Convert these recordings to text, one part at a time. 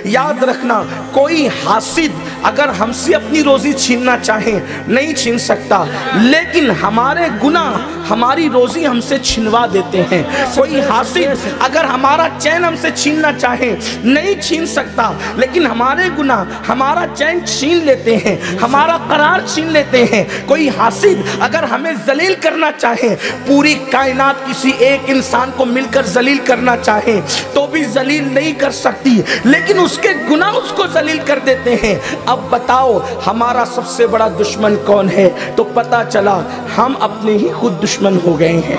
याद रखना, कोई हासिद अगर हमसे अपनी रोजी छीनना चाहे नहीं छीन सकता, लेकिन हमारे गुनाह हमारी रोजी हमसे छिनवा देते हैं। कोई हासिद अगर हमारा चैन हमसे छीनना चाहे नहीं छीन सकता, लेकिन हमारे गुनाह हमारा चैन छीन लेते हैं, हमारा करार छीन लेते हैं। कोई हासिद अगर हमें जलील करना चाहे, पूरी कायनात किसी एक इंसान को मिलकर जलील करना चाहे तो भी जलील नहीं कर सकती, लेकिन उसके गुनाह उसको जलील कर देते हैं। अब बताओ हमारा सबसे बड़ा दुश्मन कौन है? तो पता चला हम अपने ही खुद दुश्मन हो गए हैं।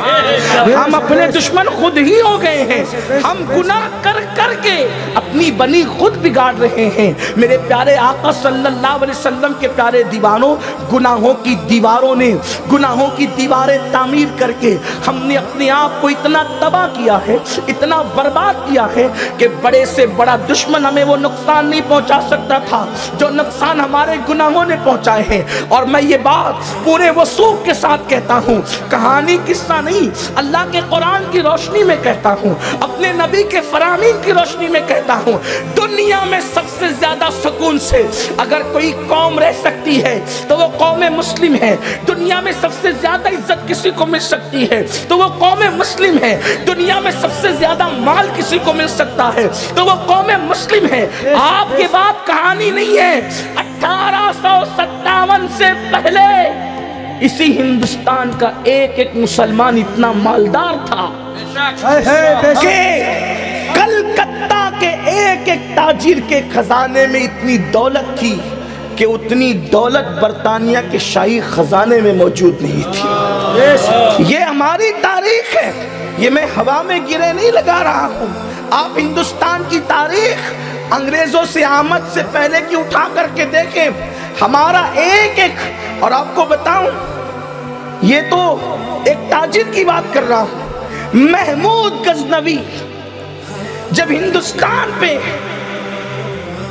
हम अपने दुश्मन खुद ही हो गए हैं। हम गुनाह कर कर के अपनी बनी खुद बिगाड़ रहे हैं। मेरे प्यारे आका सल्लल्लाहु अलैहि वसल्लम के प्यारे दीवानों, गुनाहों की दीवारों ने, गुनाहों की दीवारें तामीर करके हमने अपने आप को इतना तबाह किया है, इतना बर्बाद किया है कि बड़े से बड़ा दुश्मन हमें वो नुकसान नहीं पहुंचा सकता था जो नुकसान हमारे गुनाहों ने पहुंचाए हैं। और मैं ये बात पूरे वसूख के साथ कहता हूँ, कहानी किस्सा नहीं, अल्लाह के कुरान की रोशनी में कहता हूँ, अपने नबी के फरामीन की रोशनी में कहता हूँ। दुनिया में सबसे ज्यादा सुकून से अगर कोई कौम रह सकती है तो वो कौम मुस्लिम है। दुनिया में सबसे ज्यादा इज्जत किसी को मिल सकती है तो वो कौम मुस्लिम है। दुनिया में सबसे ज्यादा माल किसी को मिल सकता है तो वो कौम मुस्लिम है। आपके बात कहानी नहीं है, 1857 से पहले इसी हिंदुस्तान का एक एक मुसलमान इतना मालदार था कि कलकत्ता के एक एक ताजिर के खजाने में इतनी दौलत थी कि उतनी दौलत बरतानिया के शाही खजाने में मौजूद नहीं थी। ये हमारी तारीख है, ये मैं हवा में गिरे नहीं लगा रहा हूँ। आप हिंदुस्तान की तारीख अंग्रेजों से आमद से पहले की उठा करके देखें, हमारा एक एक, और आपको बताऊं ये तो एक ताजिर की बात कर रहा हूं, महमूद गजनवी जब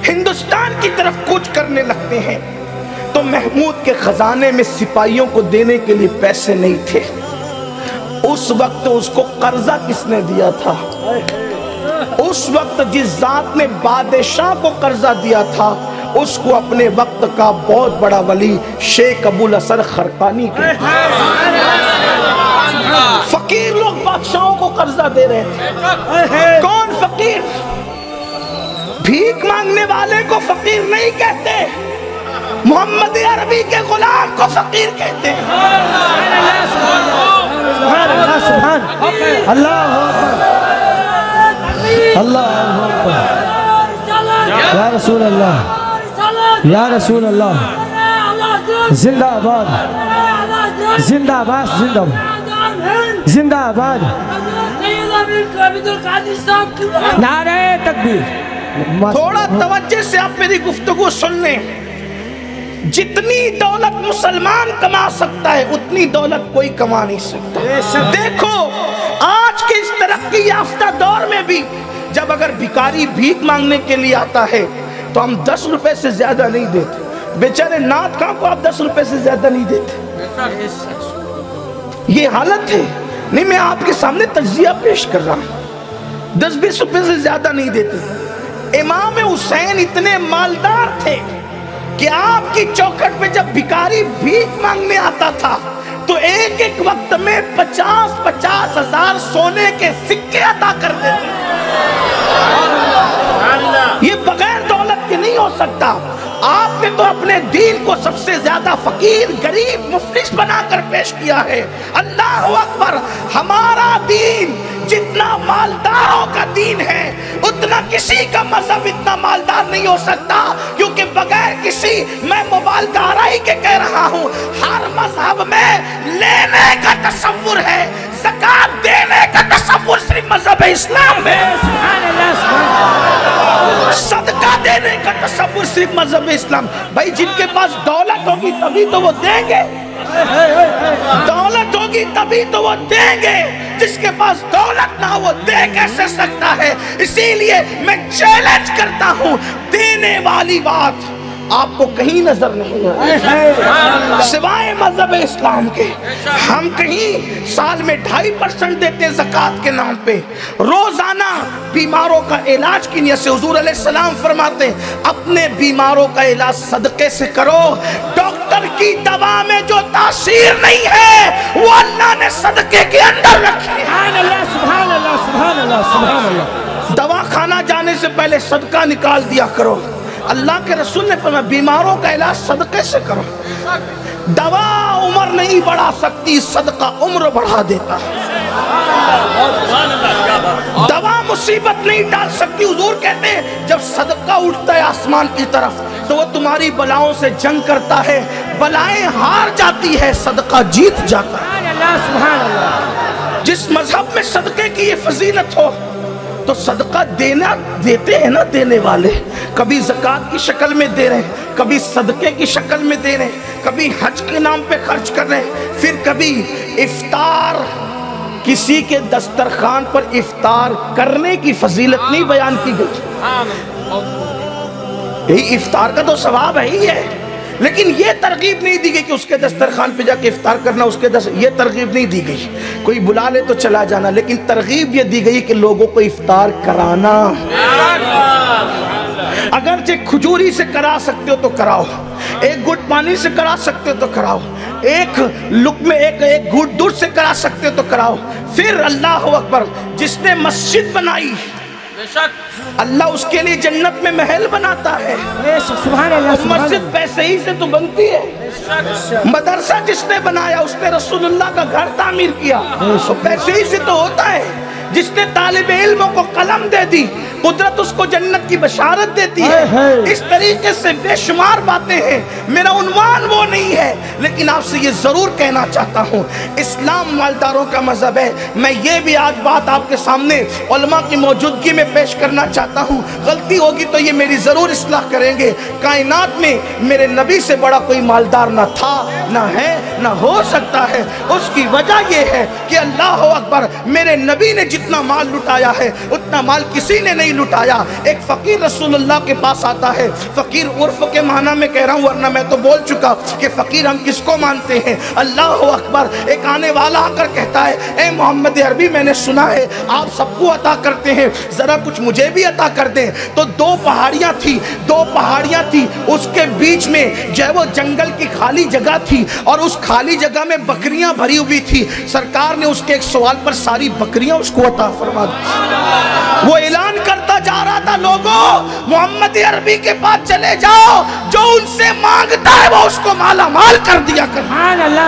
हिंदुस्तान की तरफ कूच करने लगते हैं तो महमूद के खजाने में सिपाहियों को देने के लिए पैसे नहीं थे। उस वक्त उसको कर्जा किसने दिया था? उस वक्त जिस जात ने बादशाह को कर्जा दिया था उसको अपने वक्त का बहुत बड़ा वली शेख अबुल असर खरकानी के। फकीर लोग बादशाहों को कर्जा दे रहे थे। कौन फकीर? भीख मांगने वाले को फकीर नहीं कहते, मोहम्मद अरबी के गुलाम को फकीर कहते हैं। या रसूल अल्लाह, या रसूल अल्लाह, जिंदाबाद जिंदाबाद जिंदाबाद जिंदाबाद, नारे तकबीर। थोड़ा तवज्जो से आप मेरी गुफ्तगू सुन लें। जितनी दौलत मुसलमान कमा सकता है उतनी दौलत कोई कमा नहीं सकता। देखो आज के इस तरक्की याफ्ता दौर में भी जब अगर भिखारी भीख मांगने के लिए आता है तो हम 10 रुपए से ज्यादा नहीं देते। बेचारे नाथ खां को आप 10 रुपए से ज्यादा नहीं देते। ये हालत है। नहीं, मैं आपके सामने तज्जिया पेश कर रहा हूं। 10-20 रुपए से ज्यादा नहीं देते। इमाम हुसैन इतने मालदार थे कि आपकी चौखट पे जब भिखारी भीख मांगने आता था तो एक एक वक्त में 50-50 हजार सोने के सिक्के अता कर देते। ये बगैर दौलत के नहीं हो सकता। आपने तो अपने दीन को सबसे ज्यादा फकीर, गरीब, मुफलिस बनाकर पेश किया है। अल्लाह अकबर। हमारा दीन जितना मालदारों का दीन है उतना किसी का मजहब इतना मालदार नहीं हो सकता, क्योंकि बगैर किसी, मैं मुबालदाराई के कह रहा हूँ, हर मजहब में लेने का तसव्वुर है, ज़कात देने का तसव्वुर सिर्फ मजहब इस्लाम में, सदका देने का तसव्वुर सिर्फ मजहब इस्लाम। भाई जिनके पास दौलत होगी तभी तो वो देंगे, दौलत होगी तभी तो वो देंगे। जिसके पास दौलत ना हो वो दे कैसे सकता है? इसीलिए मैं चैलेंज करता हूं, देने वाली बात आपको कहीं नजर नहीं आएगा सिवाय मजहब इस्लाम के। हम कहीं साल में 2.5% देते हैं ज़कात के नाम पे। रोजाना बीमारों का इलाज की नियत से हुजूर अलैहिस्सलाम फरमाते हैं अपने बीमारों का इलाज सदके से करो। डॉक्टर की दवा में जो तासीर नहीं है वो अल्लाह ने सदके के अंदर रखी है। सुभान अल्लाह, सुभान अल्लाह, सुभान अल्लाह, सुभान अल्लाह। दवा खाना जाने से पहले सदका निकाल दिया करो। अल्लाह के रसूल ने फरमाया बीमारों का इलाज सदके से करो। दवा उम्र नहीं बढ़ा सकती, सदका उम्र बढ़ा देता है। दवा मुसीबत नहीं डाल सकती। हुजूर कहते हैं जब सदका उठता है आसमान की तरफ तो वो तुम्हारी बलाओं से जंग करता है, बलाएं हार जाती है, सदका जीत जाता है। सुभान अल्लाह, सुभान अल्लाह। जिस मजहब में सदके की ये फजीलत हो तो सदका देना देते हैं ना देने वाले, कभी ज़कात की शक्ल में दे रहे हैं, कभी सदके की शक्ल में दे रहे हैं, कभी हज के नाम पे खर्च कर रहे हैं, फिर कभी इफ्तार, किसी के दस्तरखान पर इफ्तार करने की फजीलत नहीं बयान की गई। यही इफ्तार का तो सवाब है ही है, लेकिन ये तरगीब नहीं दी गई कि उसके दस्तरखान पे जाके इफ्तार करना, ये तरगीब नहीं दी गई। कोई बुला ले तो चला जाना, लेकिन तरगीब ये दी गई कि लोगों को इफ्तार कराना। अगरचे खजूरी से करा सकते हो तो कराओ, एक घुट पानी से करा सकते हो तो कराओ, एक लुक़मे एक घुट दूध से करा सकते हो तो कराओ। फिर अल्लाह अकबर, जिसने मस्जिद बनाई अल्लाह उसके लिए जन्नत में महल बनाता है। सुभान अल्लाह, सुभान मस्जिद पैसे ही से तो बनती है। मदरसा जिसने बनाया उसने रसूलुल्लाह का घर तामीर किया, तो पैसे ही से तो होता है। जिसने तालिबे इल्मों को कलम दे दी कुदरत उसको जन्नत की बशारत देती है। इस तरीके से बेशुमार बातें हैं। मेरा उन्वान वो नहीं है, लेकिन आपसे ये जरूर कहना चाहता हूँ इस्लाम मालदारों का मजहब है। मैं ये भी आज बात आपके सामने उलमा की मौजूदगी में पेश करना चाहता हूँ। गलती होगी तो ये मेरी जरूर इस्लाह करेंगे। कायनात में मेरे नबी से बड़ा कोई मालदार ना था, ना है, ना हो सकता है। उसकी वजह यह है कि अल्लाह अकबर, मेरे नबी ने जितना माल लुटाया है उतना माल किसी ने नहीं लुटाया। एक फकीर रसूलुल्लाह के पास आता है, फकीर उर्फ के माना में कह रहा हूँ वरना मैं तो बोल चुका कि फकीर हम किसको मानते हैं। अल्लाह अकबर, एक आने वाला आकर कहता है ए मोहम्मद अरबी, मैंने सुना है आप सबको अता करते हैं, जरा कुछ मुझे भी अता कर दें। तो दो पहाड़ियाँ थी, उसके बीच में जो है वो जंगल की खाली जगह थी और उस खाली जगह में बकरियां भरी हुई थी। सरकार ने उसके एक सवाल पर सारी बकरियां उसको अता फरमा दी। वो ऐलान करता जा रहा था, लोगों मोहम्मद अरबी के पास चले जाओ, जो उनसे मांगता है वो उसको माला माल कर दिया कर।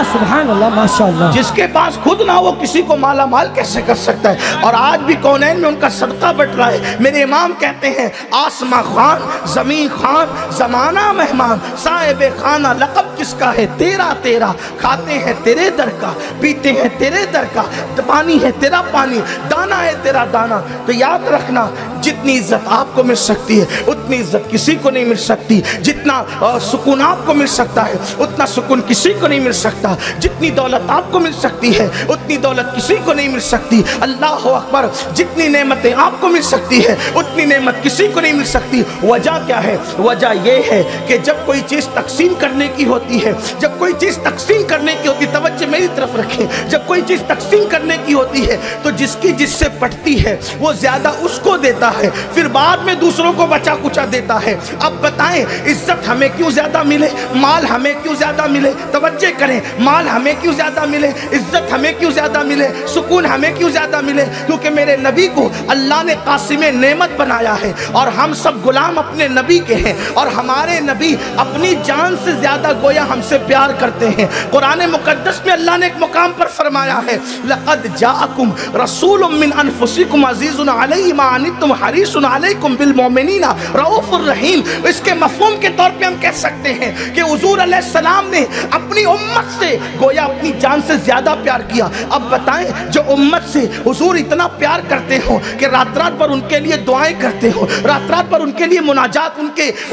सुभान अल्लाह, माशाअल्लाह। जिसके पास खुद ना हो किसी को माला माल कैसे कर सकता है। और आज भी कौनैन में उनका सदका बट रहा है। मेरे इमाम कहते हैं आसमां खान, जमीन खान, जमाना मेहमान, साहिब खाना लक़ब किसका है, तेरा तेरा। खाते हैं तेरे दर का, पीते हैं तेरे दर का, पानी है तेरा पानी, दाना है तेरा दाना। तो याद रखना, जितनी इज्जत आपको मिल सकती है उतनी इज्जत किसी को नहीं मिल सकती। जितना सुकून आपको मिल सकता है उतना सुकून किसी को नहीं मिल सकता। जितनी दौलत आपको मिल सकती है उतनी दौलत किसी को नहीं मिल सकती। अल्लाह अकबर, जितनी नेमतें आपको मिल सकती है उतनी नेमत किसी को नहीं मिल सकती। वजह क्या है? वजह यह है कि जब कोई चीज़ तकसीम करने की होती है, जब कोई चीज़ तकसीम करने की होती है, तवज्जो मेरी तरफ रखें, जब कोई चीज़ तकसीम करने की होती है तो जिसकी जिससे पटती है वो ज्यादा उसको देता है, फिर बाद में दूसरों को बचा कुचा देता है। अब बताएं इज्जत हमें क्यों ज्यादा मिले, माल हमें क्यों ज्यादा मिले? तवज्जो करें, माल हमें क्यों ज्यादा मिले, इज्जत हमें क्यों ज्यादा मिले, सुकून हमें क्यों ज्यादा मिले? क्योंकि मेरे नबी को अल्लाह ने कासिमे नेमत बनाया है और हम सब गुलाम अपने नबी के हैं और हमारे नबी अपनी जान से ज्यादा गोया हमसे प्यार करते हैं। कुरान मुकद्दस में अल्लाह ने एक मुकाम पर फरमाया है, लक़द जाअकुम रसूलुम मिन अनफुसिकुम अज़ीज़ुन अलैहि मा अनित्तुम हरीसुन अलैकुम बिल मोमिनीना रऊफ़ुर रहीम। इसके मफ़हूम के तौर पे हम कह सकते हैं कि हुज़ूर अलैहिस्सलाम ने अपनी उम्मत से गोया अपनी जान से ज्यादा प्यार किया। अब बताएं, जो उम्मत से हुज़ूर इतना प्यार करते हो कि रात रात पर उनके लिए दुआएं करते हो, रात रात पर उनके लिए मुनाजात,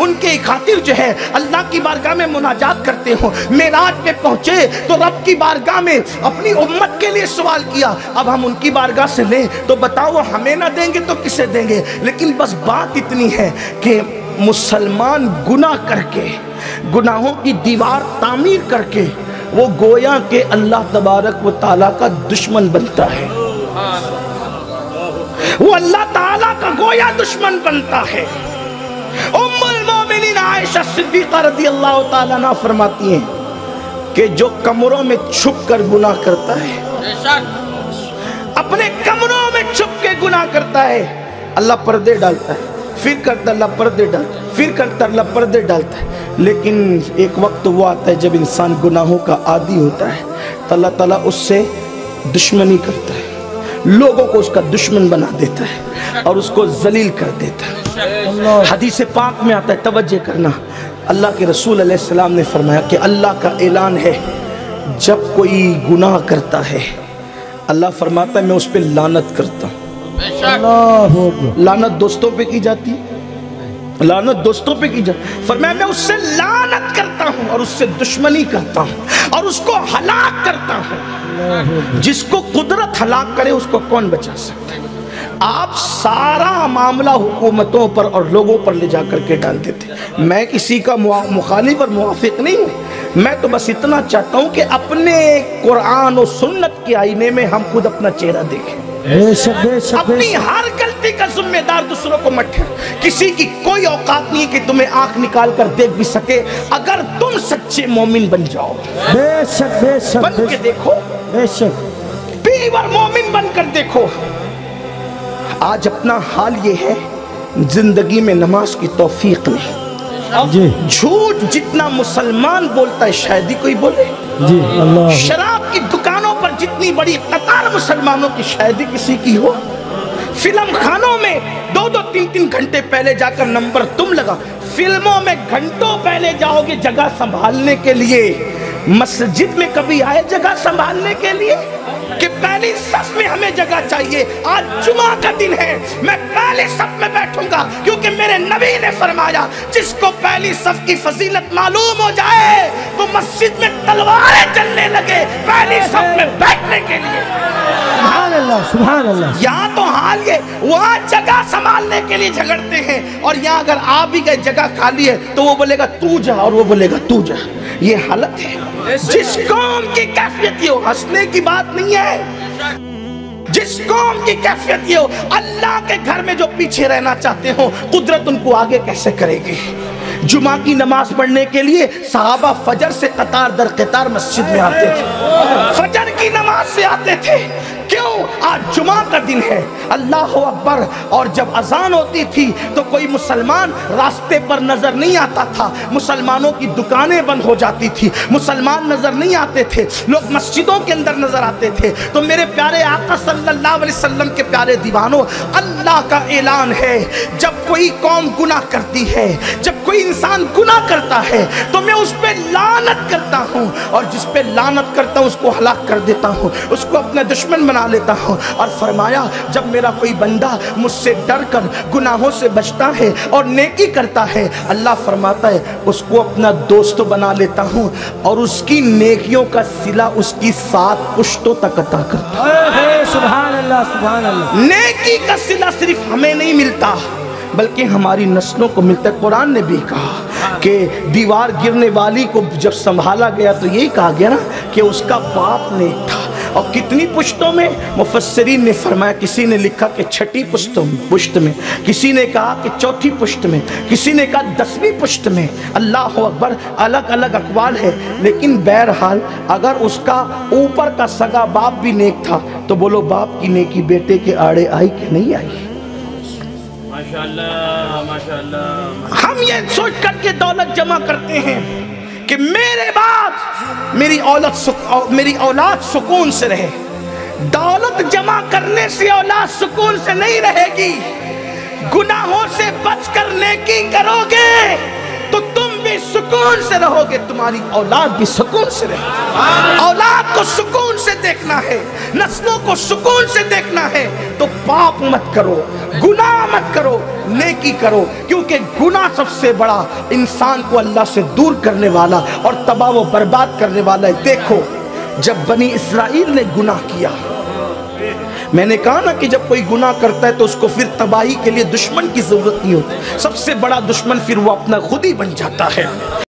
उनके खातिर जो है अल्लाह की बारगाह में मुनाजात करते हो। मेराज पे पहुंचे तो रब की बारगाह में अपनी उम्मत के लिए सवाल किया। अब हम उनकी बारगाह से लें तो बताओ हमें ना देंगे तो किसे देंगे? लेकिन बस बात इतनी है कि मुसलमान गुनाह करके, गुनाहों की दीवार तामीर करके वो गोया के अल्लाह तबारक व ताला का दुश्मन बनता है, वो अल्लाह ताला का गोया दुश्मन बनता है। उम्मुल मोमिनीन आयशा सिद्दीक़ा रज़ियल्लाहु ताला अन्हा फरमाती हैं कि जो कमरों में छुप कर गुनाह करता है, अपने कमरों में छुप के गुनाह करता है, अल्लाह पर्दे डालता है, फिर करता अल्लाह पर्दे डालता है, फिर करता अल्लाह पर्दे डालता है। लेकिन एक वक्त वो आता है जब इंसान गुनाहों का आदी होता है तो अल्लाह ताला उससे दुश्मनी करता है, लोगों को उसका दुश्मन बना देता है और उसको जलील कर देता है। हदीस पाक में आता है, तवज्जो करना, अल्लाह के रसूल अलैहिस्सलाम ने फरमाया कि अल्लाह का ऐलान है, जब कोई गुनाह करता है अल्लाह फरमाता है मैं उस पर लानत करता हूँ। लानत दोस्तों पे की जाती है, लानत दोस्तों पे की जाती, फरमाया मैं उससे लानत करता हूँ और उससे दुश्मनी करता हूँ और उसको हलाक करता हूँ। जिसको कुदरत हलाक करे उसको कौन बचा सकता है? आप सारा मामला हुकूमतों पर और लोगों पर ले जा करके डाल देते। मैं किसी का मुखालिफ और मुवाफिक नहीं हूँ, मैं तो बस इतना चाहता हूँ कि अपने कुरान और सुन्नत के आईने में हम खुद अपना चेहरा देखें। अपनी हर गलती का जिम्मेदार दूसरों को मत ठहराओ। किसी की कोई औकात नहीं है कि तुम्हें आंख निकाल कर देख भी सके, अगर तुम सच्चे मोमिन बन जाओ। बन के देखो, पीवर मोमिन बनकर देखो। आज अपना हाल ये है, जिंदगी में नमाज की तौफीक नहीं। झूठ जितना मुसलमान बोलता है शायद ही कोई बोले जी। अल्लाह। शराब की दुकानों पर जितनी बड़ी कतार मुसलमानों की शायद ही किसी की हो। फिल्म खानों में 2-2, 3-3 घंटे पहले जाकर नंबर तुम लगा। फिल्मों में घंटों पहले जाओगे जगह संभालने के लिए। मस्जिद में कभी आए जगह संभालने के लिए कि पहली सफ में हमें जगह चाहिए? आज जुमा का दिन है, मैं पहली सफ में बैठूंगा क्योंकि मेरे नबी ने फरमाया जिसको पहली सफ की फजीलत मालूम हो जाए तो मस्जिद में तलवारें चलने लगे पहली सफ में बैठने के लिए। सुभान अल्लाह, सुभान अल्लाह। यहाँ तो हाल ये, वहाँ जगह संभालने के लिए झगड़ते हैं और यहाँ अगर आ भी गए जगह खाली है तो वो बोलेगा तू जा और वो बोलेगा तू जा। ये हालत है। जिस कौम की कैफियत ये हो, हंसने की बात नहीं है। जिस कौम की कैफियत ये हो, अल्लाह के घर में जो पीछे रहना चाहते हो कुदरत उनको आगे कैसे करेगी? जुमा की नमाज पढ़ने के लिए सहाबा फजर से कतार दर कतार मस्जिद में आते थे, फजर की नमाज से आते थे। क्यों? आज जुमा का दिन है, अल्लाह अकबर। और जब अजान होती थी तो कोई मुसलमान रास्ते पर नजर नहीं आता था, मुसलमानों की दुकानें बंद हो जाती थी, मुसलमान नजर नहीं आते थे, लोग मस्जिदों के अंदर नजर आते थे। तो मेरे प्यारे आका सल्लल्लाहु अलैहि वसल्लम के प्यारे दीवानों, अल्लाह का ऐलान है जब कोई कौम गुनाह करती है, जब कोई इंसान गुनाह करता है तो मैं उस पे लानत करता हूँ और जिस पे लानत करता हूँ उसको हलाक कर देता हूँ, उसको अपना दुश्मन बना लेता हूँ। और फरमाया जब मेरा कोई बंदा मुझसे डर कर गुनाहों से बचता है और नेकी करता है, अल्लाह फरमाता है उसको अपना दोस्त बना लेता हूँ और उसकी नेकियों का सिला उसकी 7 पुश्तों तक अता करता है। सुभान अल्लाह, सुभान अल्लाह। नेकी का सिला सिर्फ हमें नहीं मिलता बल्कि हमारी नस्लों को मिलता है। कुरान ने भी कहा कि दीवार गिरने वाली को जब संभाला गया तो यही कहा गया ना कि उसका बाप नेक था। और कितनी पुश्तों में? मुफस्सिरीन ने फरमाया, किसी ने लिखा कि 6ठी पुश्त में, किसी ने कहा कि 4थी पुश्त में, किसी ने कहा 10वीं पुश्त में। अल्लाह अकबर, अलग अलग अकवाल है। लेकिन बहरहाल अगर उसका ऊपर का सगा बाप भी नेक था तो बोलो बाप की नेकी बेटे के आड़े आई कि नहीं आई? माशाअल्लाह, माशाअल्लाह। हम ये सोच करके दौलत जमा करते हैं कि मेरे बाद मेरी औलाद सुकून से रहे। दौलत जमा करने से औलाद सुकून से नहीं रहेगी। गुनाहों से बचकर नेकी करोगे तो तुम भी सुकून से रहोगे, तुम्हारी औलाद भी सुकून से रहे। औलाद को सुकून से देखना है, नस्लों को सुकून से देखना है तो पाप मत करो, गुनाह मत करो, नेकी करो। क्योंकि गुनाह सबसे बड़ा इंसान को अल्लाह से दूर करने वाला और तबाह व बर्बाद करने वाला है। देखो जब बनी इस्राइल ने गुनाह किया, میں نے کہا نا کہ جب کوئی گناہ کرتا ہے تو اس کو پھر تباہی کے لیے دشمن کی ضرورت نہیں ہوتی، سب سے بڑا دشمن پھر وہ اپنا خود ہی بن جاتا ہے۔